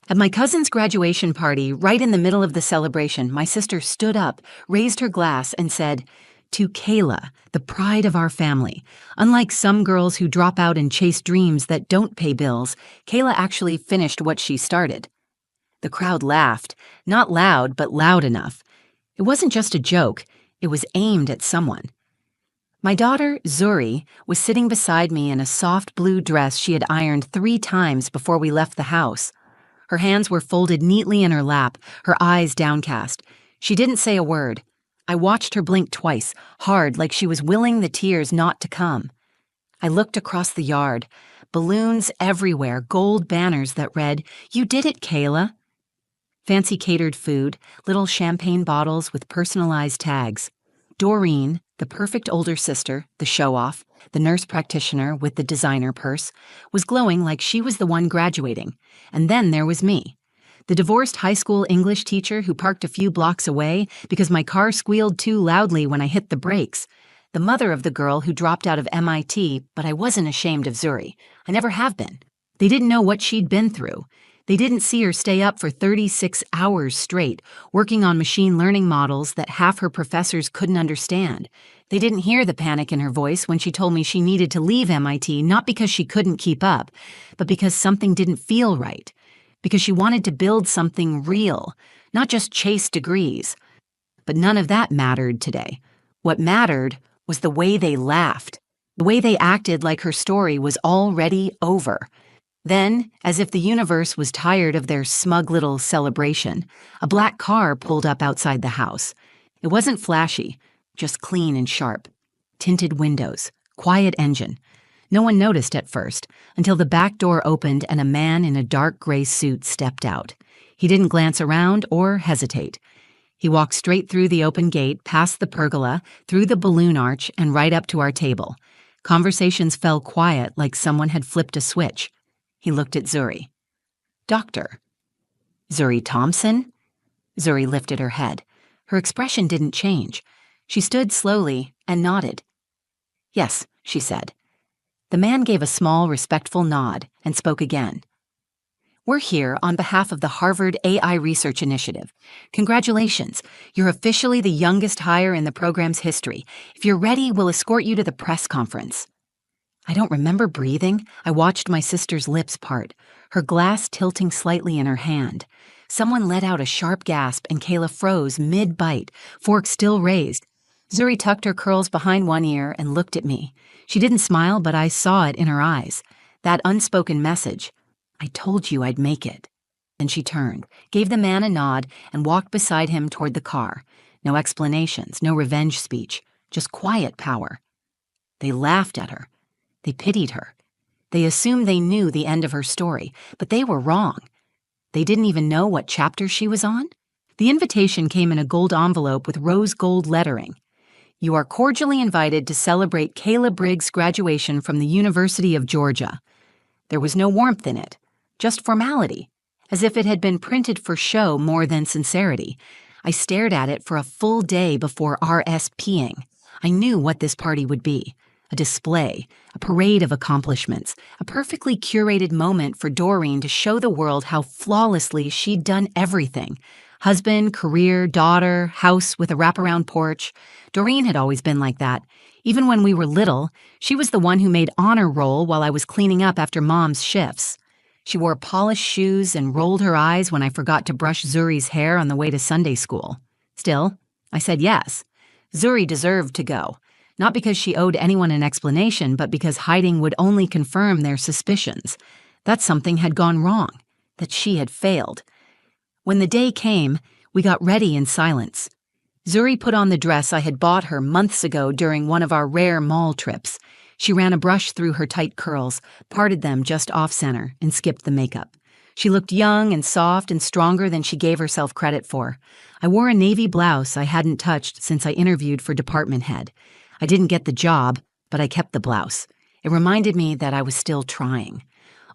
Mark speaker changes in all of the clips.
Speaker 1: At my cousin's graduation party, right in the middle of the celebration, my sister stood up, raised her glass, and said, "To Kayla, the pride of our family. Unlike some girls who drop out and chase dreams that don't pay bills, Kayla actually finished what she started." The crowd laughed, not loud, but loud enough. It wasn't just a joke, it was aimed at someone. My daughter, Zuri, was sitting beside me in a soft blue dress she had ironed 3 times before we left the house. Her hands were folded neatly in her lap, her eyes downcast. She didn't say a word. I watched her blink twice, hard, like she was willing the tears not to come. I looked across the yard. Balloons everywhere, gold banners that read, "You did it, Kayla." Fancy catered food, little champagne bottles with personalized tags. Doreen, the perfect older sister, the show-off, the nurse practitioner with the designer purse, was glowing like she was the one graduating. And then there was me, the divorced high school English teacher who parked a few blocks away because my car squealed too loudly when I hit the brakes, the mother of the girl who dropped out of MIT, but I wasn't ashamed of Zuri. I never have been. They didn't know what she'd been through. They didn't see her stay up for 36 hours straight, working on machine learning models that half her professors couldn't understand. They didn't hear the panic in her voice when she told me she needed to leave MIT, not because she couldn't keep up, but because something didn't feel right. Because she wanted to build something real, not just chase degrees. But none of that mattered today. What mattered was the way they laughed, the way they acted like her story was already over. Then, as if the universe was tired of their smug little celebration, a black car pulled up outside the house. It wasn't flashy, just clean and sharp. Tinted windows, quiet engine. No one noticed at first, until the back door opened and a man in a dark gray suit stepped out. He didn't glance around or hesitate. He walked straight through the open gate, past the pergola, through the balloon arch, and right up to our table. Conversations fell quiet like someone had flipped a switch. He looked at Zuri. "Doctor." "Zuri Thompson?" Zuri lifted her head. Her expression didn't change. She stood slowly and nodded. "Yes," she said. The man gave a small, respectful nod and spoke again. "We're here on behalf of the Harvard AI Research Initiative. Congratulations, you're officially the youngest hire in the program's history. If you're ready, we'll escort you to the press conference." I don't remember breathing. I watched my sister's lips part, her glass tilting slightly in her hand. Someone let out a sharp gasp and Kayla froze mid-bite, fork still raised. Zuri tucked her curls behind one ear and looked at me. She didn't smile, but I saw it in her eyes. That unspoken message. "I told you I'd make it." Then she turned, gave the man a nod, and walked beside him toward the car. No explanations, no revenge speech, just quiet power. They laughed at her. They pitied her. They assumed they knew the end of her story, but they were wrong. They didn't even know what chapter she was on. The invitation came in a gold envelope with rose gold lettering. "You are cordially invited to celebrate Kayla Briggs' graduation from the University of Georgia." There was no warmth in it, just formality, as if it had been printed for show more than sincerity. I stared at it for a full day before RSPing. I knew what this party would be. A display, a parade of accomplishments, a perfectly curated moment for Doreen to show the world how flawlessly she'd done everything. Husband, career, daughter, house with a wraparound porch. Doreen had always been like that. Even when we were little, she was the one who made honor roll while I was cleaning up after Mom's shifts. She wore polished shoes and rolled her eyes when I forgot to brush Zuri's hair on the way to Sunday school. Still, I said yes. Zuri deserved to go. Not because she owed anyone an explanation, but because hiding would only confirm their suspicions. That something had gone wrong, that she had failed. When the day came, we got ready in silence. Zuri put on the dress I had bought her months ago during one of our rare mall trips. She ran a brush through her tight curls, parted them just off-center, and skipped the makeup. She looked young and soft and stronger than she gave herself credit for. I wore a navy blouse I hadn't touched since I interviewed for department head. I didn't get the job, but I kept the blouse. It reminded me that I was still trying.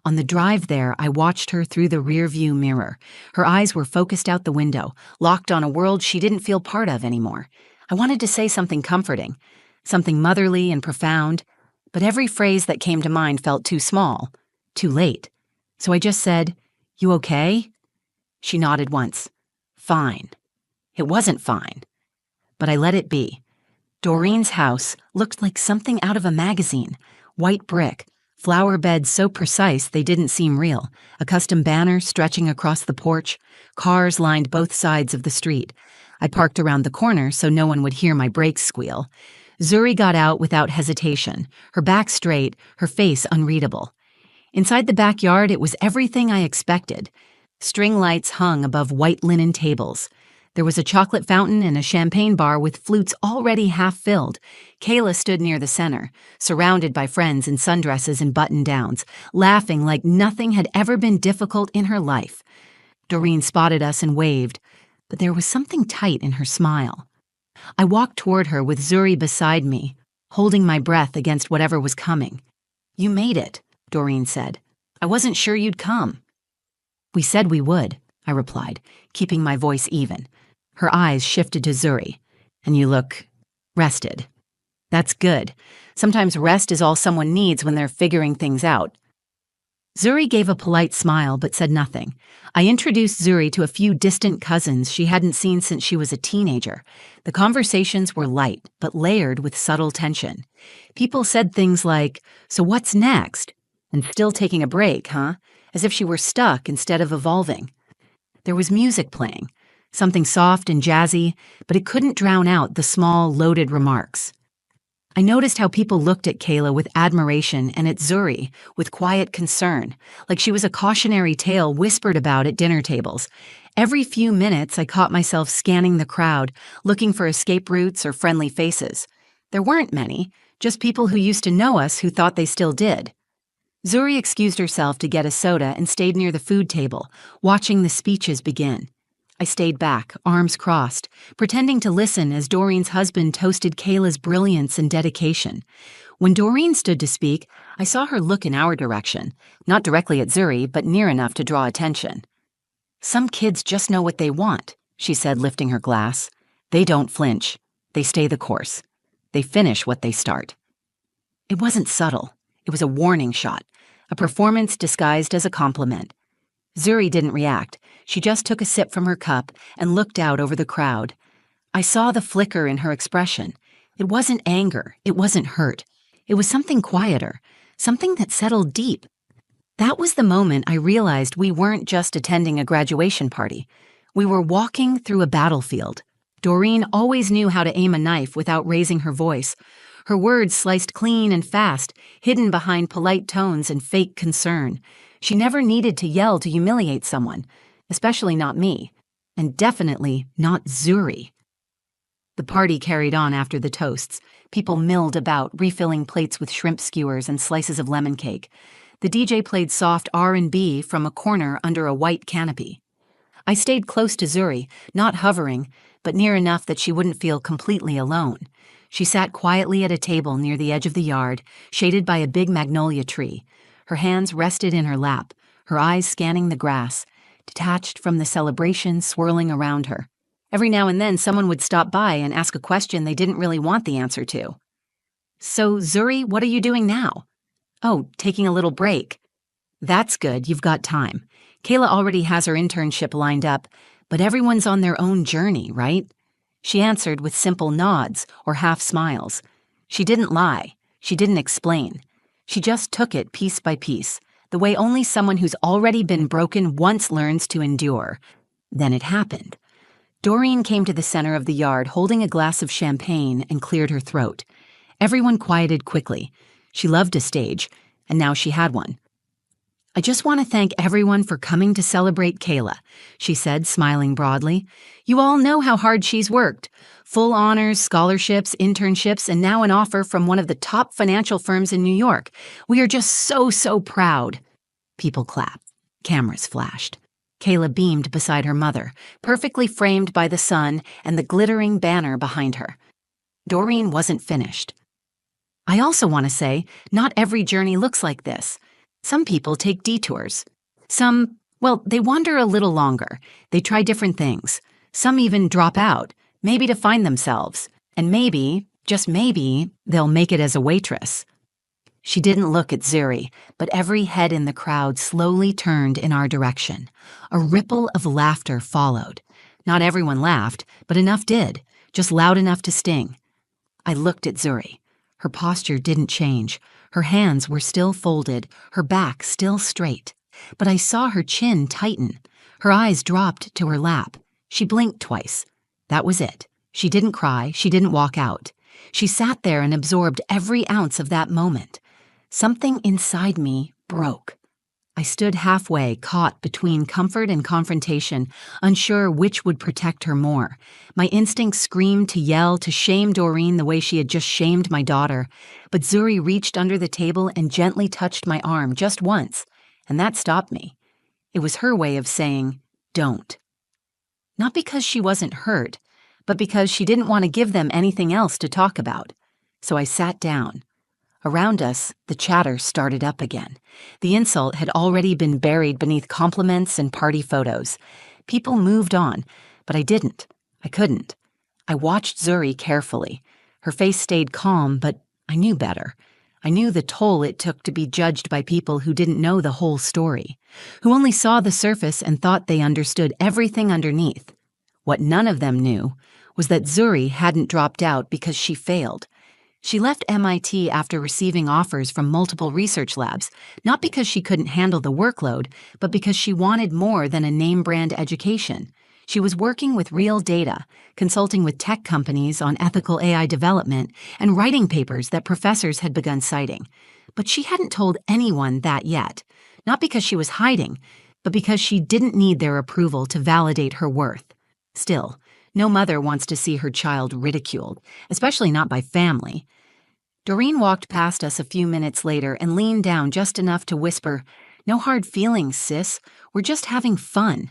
Speaker 1: On the drive there, I watched her through the rearview mirror. Her eyes were focused out the window, locked on a world she didn't feel part of anymore. I wanted to say something comforting, something motherly and profound, but every phrase that came to mind felt too small, too late. So I just said, "You okay?" She nodded once. Fine. It wasn't fine. But I let it be. Doreen's house looked like something out of a magazine. White brick, flower beds so precise they didn't seem real, a custom banner stretching across the porch, cars lined both sides of the street. I parked around the corner so no one would hear my brakes squeal. Zuri got out without hesitation, her back straight, her face unreadable. Inside the backyard, it was everything I expected. String lights hung above white linen tables. There was a chocolate fountain and a champagne bar with flutes already half filled. Kayla stood near the center, surrounded by friends in sundresses and button-downs, laughing like nothing had ever been difficult in her life. Doreen spotted us and waved, but there was something tight in her smile. I walked toward her with Zuri beside me, holding my breath against whatever was coming. "You made it," Doreen said. "I wasn't sure you'd come." "We said we would," I replied, keeping my voice even. Her eyes shifted to Zuri. "And you look rested." "That's good. Sometimes rest is all someone needs when they're figuring things out." Zuri gave a polite smile but said nothing. I introduced Zuri to a few distant cousins she hadn't seen since she was a teenager. The conversations were light, but layered with subtle tension. People said things like, "So what's next?" and "Still taking a break, huh?" as if she were stuck instead of evolving. There was music playing, something soft and jazzy, but it couldn't drown out the small, loaded remarks. I noticed how people looked at Kayla with admiration and at Zuri with quiet concern, like she was a cautionary tale whispered about at dinner tables. Every few minutes, I caught myself scanning the crowd, looking for escape routes or friendly faces. There weren't many, just people who used to know us who thought they still did. Zuri excused herself to get a soda and stayed near the food table, watching the speeches begin. I stayed back, arms crossed, pretending to listen as Doreen's husband toasted Kayla's brilliance and dedication. When Doreen stood to speak, I saw her look in our direction, not directly at Zuri, but near enough to draw attention. "Some kids just know what they want," she said, lifting her glass. "They don't flinch. They stay the course. They finish what they start." It wasn't subtle. It was a warning shot, a performance disguised as a compliment. Zuri didn't react. She just took a sip from her cup and looked out over the crowd. I saw the flicker in her expression. It wasn't anger. It wasn't hurt. It was something quieter, something that settled deep. That was the moment I realized we weren't just attending a graduation party. We were walking through a battlefield. Doreen always knew how to aim a knife without raising her voice. Her words sliced clean and fast, hidden behind polite tones and fake concern. She never needed to yell to humiliate someone, especially not me, and definitely not Zuri. The party carried on after the toasts. People milled about, refilling plates with shrimp skewers and slices of lemon cake. The DJ played soft R&B from a corner under a white canopy. I stayed close to Zuri, not hovering, but near enough that she wouldn't feel completely alone. She sat quietly at a table near the edge of the yard, shaded by a big magnolia tree. Her hands rested in her lap, her eyes scanning the grass, detached from the celebration swirling around her. Every now and then, someone would stop by and ask a question they didn't really want the answer to. "So, Zuri, what are you doing now?" "Oh, taking a little break." "That's good, you've got time. Kayla already has her internship lined up, but everyone's on their own journey, right?" She answered with simple nods or half smiles. She didn't lie. She didn't explain. She just took it piece by piece, the way only someone who's already been broken once learns to endure. Then it happened. Doreen came to the center of the yard holding a glass of champagne and cleared her throat. Everyone quieted quickly. She loved a stage, and now she had one. "I just want to thank everyone for coming to celebrate Kayla," she said, smiling broadly. "You all know how hard she's worked. Full honors, scholarships, internships, and now an offer from one of the top financial firms in New York. We are just so proud." People clapped. Cameras flashed. Kayla beamed beside her mother, perfectly framed by the sun and the glittering banner behind her. Doreen wasn't finished. "I also want to say, not every journey looks like this. Some people take detours. Some, well, they wander a little longer. They try different things. Some even drop out, maybe to find themselves. And maybe, just maybe, they'll make it as a waitress." She didn't look at Zuri, but every head in the crowd slowly turned in our direction. A ripple of laughter followed. Not everyone laughed, but enough did, just loud enough to sting. I looked at Zuri. Her posture didn't change. Her hands were still folded, her back still straight. But I saw her chin tighten. Her eyes dropped to her lap. She blinked twice. That was it. She didn't cry, she didn't walk out. She sat there and absorbed every ounce of that moment. Something inside me broke. I stood halfway, caught between comfort and confrontation, unsure which would protect her more. My instincts screamed to yell, to shame Doreen the way she had just shamed my daughter. But Zuri reached under the table and gently touched my arm just once, and that stopped me. It was her way of saying, "Don't." Not because she wasn't hurt, but because she didn't want to give them anything else to talk about. So I sat down. Around us, the chatter started up again. The insult had already been buried beneath compliments and party photos. People moved on, but I didn't. I couldn't. I watched Zuri carefully. Her face stayed calm, but I knew better. I knew the toll it took to be judged by people who didn't know the whole story, who only saw the surface and thought they understood everything underneath. What none of them knew was that Zuri hadn't dropped out because she failed. She left MIT after receiving offers from multiple research labs, not because she couldn't handle the workload, but because she wanted more than a name-brand education. She was working with real data, consulting with tech companies on ethical AI development, and writing papers that professors had begun citing. But she hadn't told anyone that yet, not because she was hiding, but because she didn't need their approval to validate her worth. Still, no mother wants to see her child ridiculed, especially not by family. Doreen walked past us a few minutes later and leaned down just enough to whisper, "No hard feelings, sis. We're just having fun."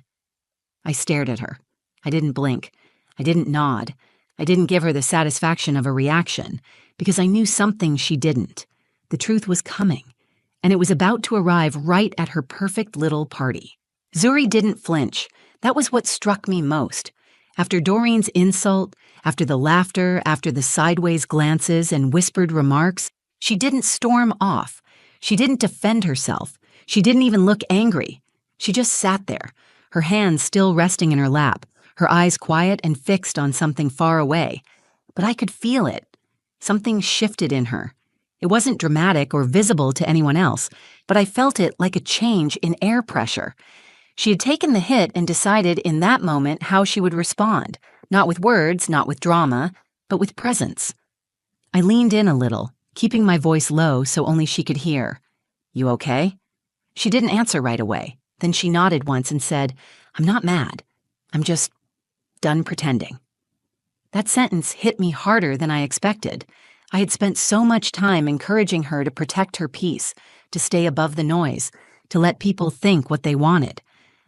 Speaker 1: I stared at her. I didn't blink. I didn't nod. I didn't give her the satisfaction of a reaction, because I knew something she didn't. The truth was coming, and it was about to arrive right at her perfect little party. Zuri didn't flinch. That was what struck me most. After Doreen's insult, after the laughter, after the sideways glances and whispered remarks, she didn't storm off. She didn't defend herself. She didn't even look angry. She just sat there, her hands still resting in her lap, her eyes quiet and fixed on something far away. But I could feel it. Something shifted in her. It wasn't dramatic or visible to anyone else, but I felt it like a change in air pressure. She had taken the hit and decided in that moment how she would respond, not with words, not with drama, but with presence. I leaned in a little, keeping my voice low so only she could hear. "You okay?" She didn't answer right away. Then she nodded once and said, "I'm not mad. I'm just done pretending." That sentence hit me harder than I expected. I had spent so much time encouraging her to protect her peace, to stay above the noise, to let people think what they wanted.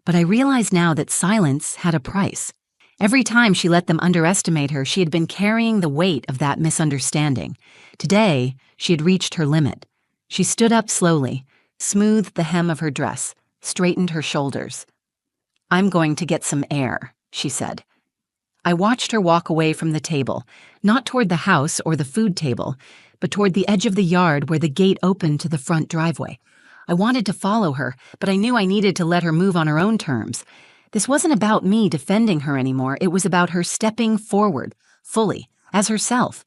Speaker 1: But I realized now that silence had a price. Every time she let them underestimate her, she had been carrying the weight of that misunderstanding. Today, she had reached her limit. She stood up slowly, smoothed the hem of her dress, straightened her shoulders. "I'm going to get some air," she said. I watched her walk away from the table, not toward the house or the food table, but toward the edge of the yard where the gate opened to the front driveway. I wanted to follow her, but I knew I needed to let her move on her own terms. This wasn't about me defending her anymore. It was about her stepping forward, fully, as herself.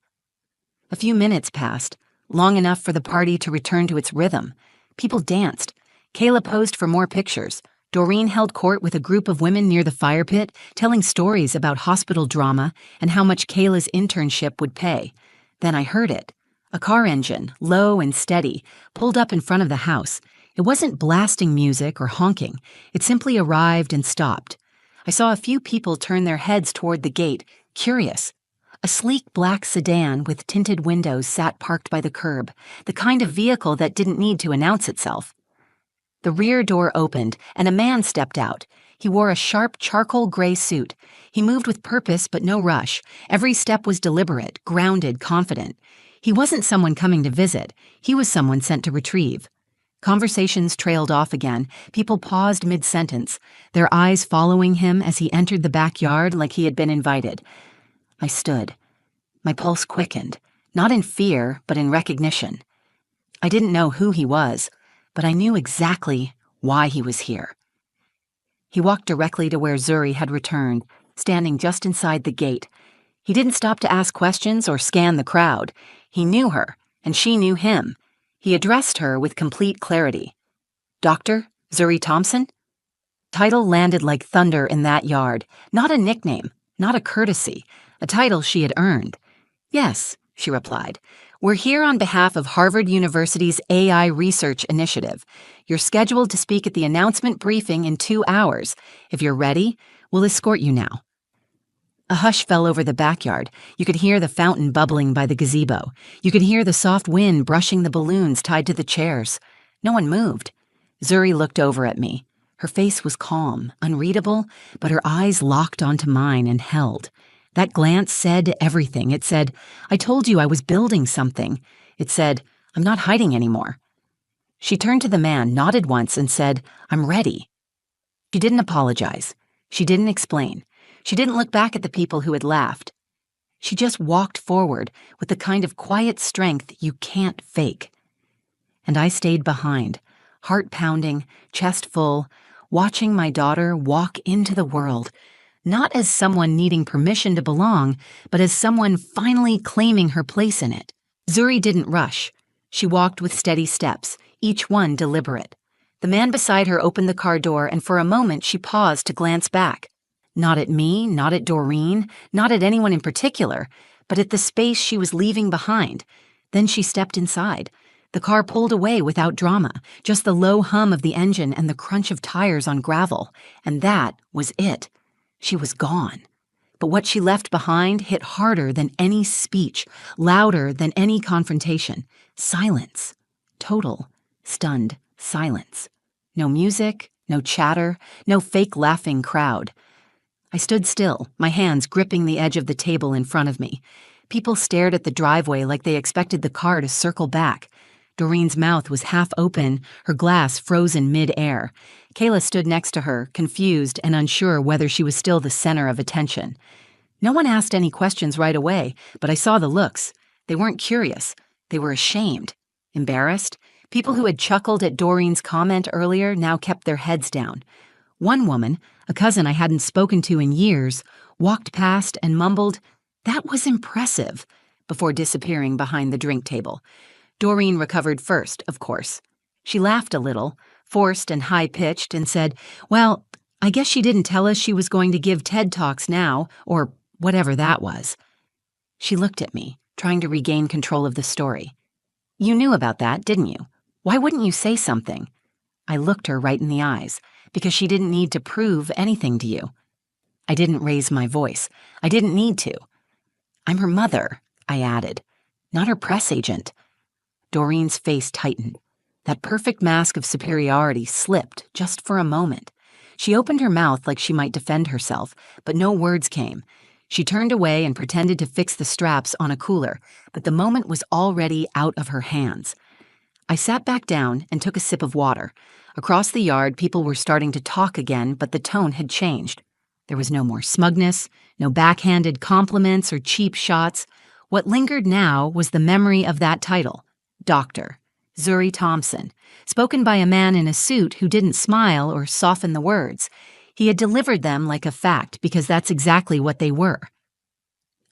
Speaker 1: A few minutes passed, long enough for the party to return to its rhythm. People danced. Kayla posed for more pictures. Doreen held court with a group of women near the fire pit, telling stories about hospital drama and how much Kayla's internship would pay. Then I heard it. A car engine, low and steady, pulled up in front of the house. It wasn't blasting music or honking. It simply arrived and stopped. I saw a few people turn their heads toward the gate, curious. A sleek black sedan with tinted windows sat parked by the curb, the kind of vehicle that didn't need to announce itself. The rear door opened, and a man stepped out. He wore a sharp charcoal gray suit. He moved with purpose but no rush. Every step was deliberate, grounded, confident. He wasn't someone coming to visit. He was someone sent to retrieve. Conversations trailed off again. People paused mid-sentence, their eyes following him as he entered the backyard like he had been invited. I stood. My pulse quickened, not in fear, but in recognition. I didn't know who he was, but I knew exactly why he was here. He walked directly to where Zuri had returned, standing just inside the gate. He didn't stop to ask questions or scan the crowd. He knew her, and she knew him. He addressed her with complete clarity. Dr. Zuri Thompson? Title landed like thunder in that yard. Not a nickname, not a courtesy, a title she had earned. Yes, she replied. We're here on behalf of Harvard University's AI Research Initiative. You're scheduled to speak at the announcement briefing in 2 hours. If you're ready, we'll escort you now. A hush fell over the backyard. You could hear the fountain bubbling by the gazebo. You could hear the soft wind brushing the balloons tied to the chairs. No one moved. Zuri looked over at me. Her face was calm, unreadable, but her eyes locked onto mine and held. That glance said everything. It said, I told you I was building something. It said, I'm not hiding anymore. She turned to the man, nodded once, and said, I'm ready. She didn't apologize. She didn't explain. She didn't look back at the people who had laughed. She just walked forward with the kind of quiet strength you can't fake. And I stayed behind, heart pounding, chest full, watching my daughter walk into the world, not as someone needing permission to belong, but as someone finally claiming her place in it. Zuri didn't rush. She walked with steady steps, each one deliberate. The man beside her opened the car door, and for a moment she paused to glance back. Not at me, not at Doreen, not at anyone in particular, but at the space she was leaving behind. Then she stepped inside. The car pulled away without drama, just the low hum of the engine and the crunch of tires on gravel, and that was it. She was gone. But what she left behind hit harder than any speech, louder than any confrontation. Silence. Total, stunned silence. No music, no chatter, no fake laughing crowd. I stood still, my hands gripping the edge of the table in front of me. People stared at the driveway like they expected the car to circle back. Doreen's mouth was half open, her glass frozen mid-air. Kayla stood next to her, confused and unsure whether she was still the center of attention. No one asked any questions right away, but I saw the looks. They weren't curious. They were ashamed, embarrassed. People who had chuckled at Doreen's comment earlier now kept their heads down. One woman, a cousin I hadn't spoken to in years, walked past and mumbled, "That was impressive," before disappearing behind the drink table. Doreen recovered first, of course. She laughed a little, forced and high-pitched, and said, "Well, I guess she didn't tell us she was going to give TED Talks now, or whatever that was." She looked at me, trying to regain control of the story. "You knew about that, didn't you? Why wouldn't you say something?" I looked her right in the eyes, because she didn't need to prove anything to you. I didn't raise my voice. I didn't need to. "I'm her mother," I added, "not her press agent." Doreen's face tightened. That perfect mask of superiority slipped just for a moment. She opened her mouth like she might defend herself, but no words came. She turned away and pretended to fix the straps on a cooler, but the moment was already out of her hands. I sat back down and took a sip of water. Across the yard, people were starting to talk again, but the tone had changed. There was no more smugness, no backhanded compliments or cheap shots. What lingered now was the memory of that title, Dr. Zuri Thompson, spoken by a man in a suit who didn't smile or soften the words. He had delivered them like a fact because that's exactly what they were.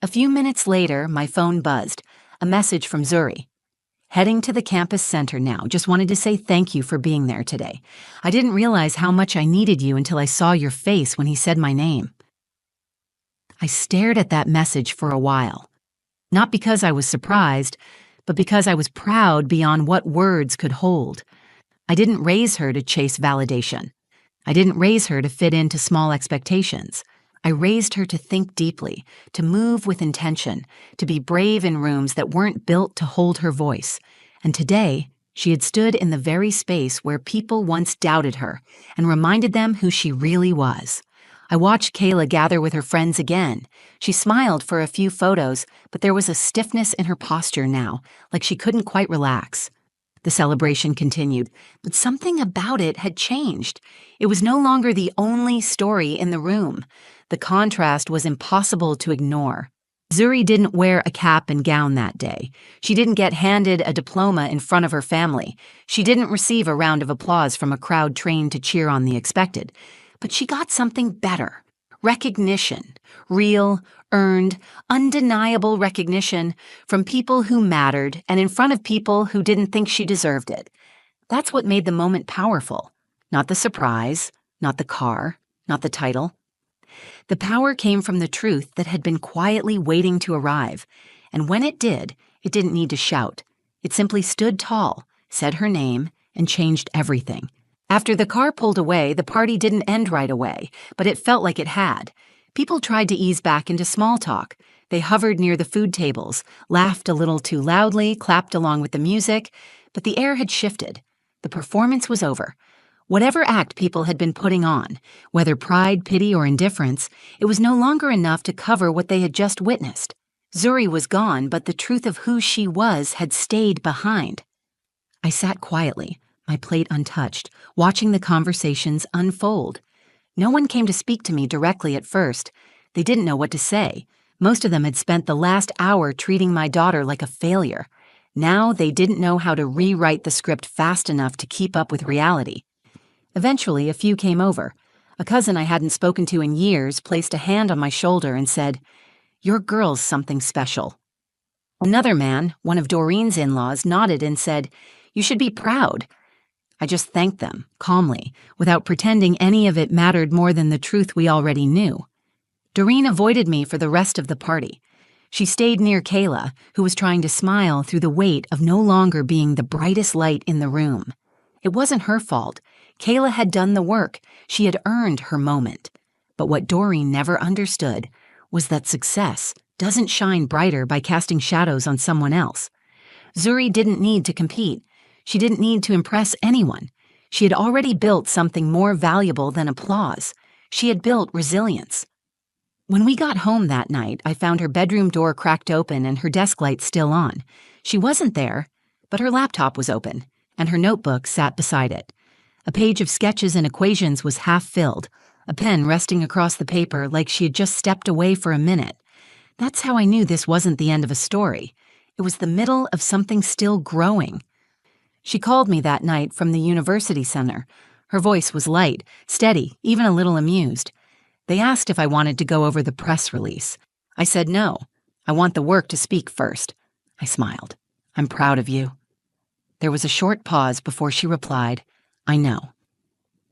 Speaker 1: A few minutes later, my phone buzzed, a message from Zuri. "Heading to the campus center now. Just wanted to say thank you for being there today. I didn't realize how much I needed you until I saw your face when he said my name." I stared at that message for a while. Not because I was surprised, but because I was proud beyond what words could hold. I didn't raise her to chase validation. I didn't raise her to fit into small expectations. I raised her to think deeply, to move with intention, to be brave in rooms that weren't built to hold her voice. And today, she had stood in the very space where people once doubted her and reminded them who she really was. I watched Kayla gather with her friends again. She smiled for a few photos, but there was a stiffness in her posture now, like she couldn't quite relax. The celebration continued, but something about it had changed. It was no longer the only story in the room. The contrast was impossible to ignore. Zuri didn't wear a cap and gown that day. She didn't get handed a diploma in front of her family. She didn't receive a round of applause from a crowd trained to cheer on the expected. But she got something better. Recognition. Real, earned, undeniable recognition from people who mattered and in front of people who didn't think she deserved it. That's what made the moment powerful. Not the surprise, not the car, not the title. The power came from the truth that had been quietly waiting to arrive, and when it did, it didn't need to shout. It simply stood tall, said her name, and changed everything. After the car pulled away, the party didn't end right away, but it felt like it had. People tried to ease back into small talk. They hovered near the food tables, laughed a little too loudly, clapped along with the music, but the air had shifted. The performance was over. Whatever act people had been putting on, whether pride, pity, or indifference, it was no longer enough to cover what they had just witnessed. Zuri was gone, but the truth of who she was had stayed behind. I sat quietly, my plate untouched, watching the conversations unfold. No one came to speak to me directly at first. They didn't know what to say. Most of them had spent the last hour treating my daughter like a failure. Now they didn't know how to rewrite the script fast enough to keep up with reality. Eventually, a few came over. A cousin I hadn't spoken to in years placed a hand on my shoulder and said, "Your girl's something special." Another man, one of Doreen's in-laws, nodded and said, "You should be proud." I just thanked them, calmly, without pretending any of it mattered more than the truth we already knew. Doreen avoided me for the rest of the party. She stayed near Kayla, who was trying to smile through the weight of no longer being the brightest light in the room. It wasn't her fault. Kayla had done the work. She had earned her moment. But what Doreen never understood was that success doesn't shine brighter by casting shadows on someone else. Zuri didn't need to compete. She didn't need to impress anyone. She had already built something more valuable than applause. She had built resilience. When we got home that night, I found her bedroom door cracked open and her desk light still on. She wasn't there, but her laptop was open, and her notebook sat beside it. A page of sketches and equations was half filled, a pen resting across the paper like she had just stepped away for a minute. That's how I knew this wasn't the end of a story. It was the middle of something still growing. She called me that night from the university center. Her voice was light, steady, even a little amused. They asked if I wanted to go over the press release. I said no. I want the work to speak first. I smiled. I'm proud of you. There was a short pause before she replied, I know.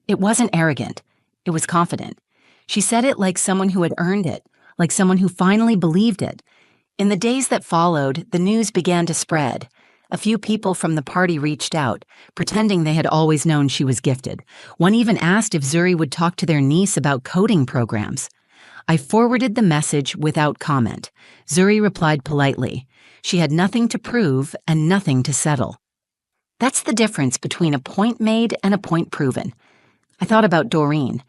Speaker 1: It wasn't arrogant. It was confident. She said it like someone who had earned it, like someone who finally believed it. In the days that followed, the news began to spread. A few people from the party reached out, pretending they had always known she was gifted. One even asked if Zuri would talk to their niece about coding programs. I forwarded the message without comment. Zuri replied politely. She had nothing to prove and nothing to settle. That's the difference between a point made and a point proven. I thought about Doreen.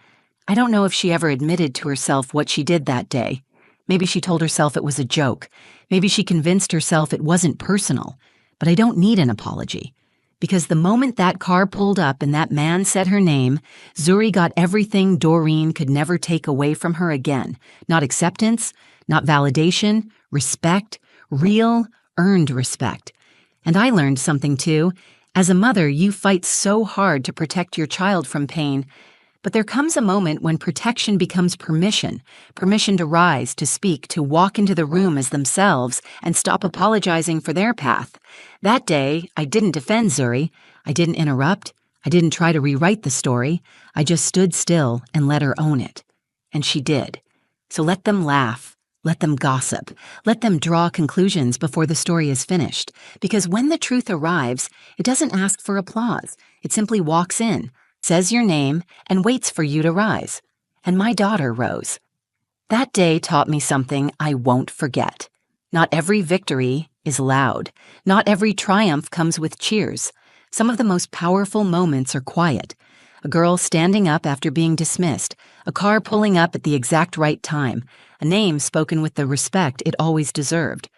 Speaker 1: I don't know if she ever admitted to herself what she did that day. Maybe she told herself it was a joke. Maybe she convinced herself it wasn't personal. But I don't need an apology. Because the moment that car pulled up and that man said her name, Zuri got everything Doreen could never take away from her again. Not acceptance, not validation, respect, real, earned respect. And I learned something too. As a mother, you fight so hard to protect your child from pain, but there comes a moment when protection becomes permission to rise, to speak, to walk into the room as themselves and stop apologizing for their path. That day, I didn't defend Zuri. I didn't interrupt. I didn't try to rewrite the story. I just stood still and let her own it. And she did. So let them laugh. Let them gossip. Let them draw conclusions before the story is finished. Because when the truth arrives, it doesn't ask for applause. It simply walks in, says your name, and waits for you to rise. And my daughter rose. That day taught me something I won't forget. Not every victory is loud. Not every triumph comes with cheers. Some of the most powerful moments are quiet. A girl standing up after being dismissed, a car pulling up at the exact right time, a name spoken with the respect it always deserved.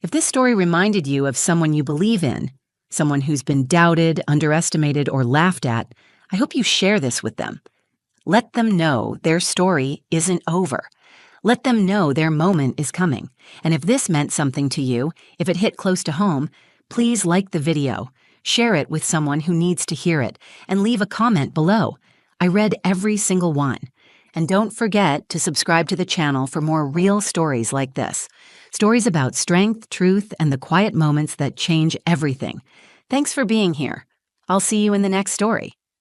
Speaker 1: If this story reminded you of someone you believe in, someone who's been doubted, underestimated, or laughed at, I hope you share this with them. Let them know their story isn't over. Let them know their moment is coming. And if this meant something to you, if it hit close to home, please like the video, share it with someone who needs to hear it, and leave a comment below. I read every single one. And don't forget to subscribe to the channel for more real stories like this. Stories about strength, truth, and the quiet moments that change everything. Thanks for being here. I'll see you in the next story.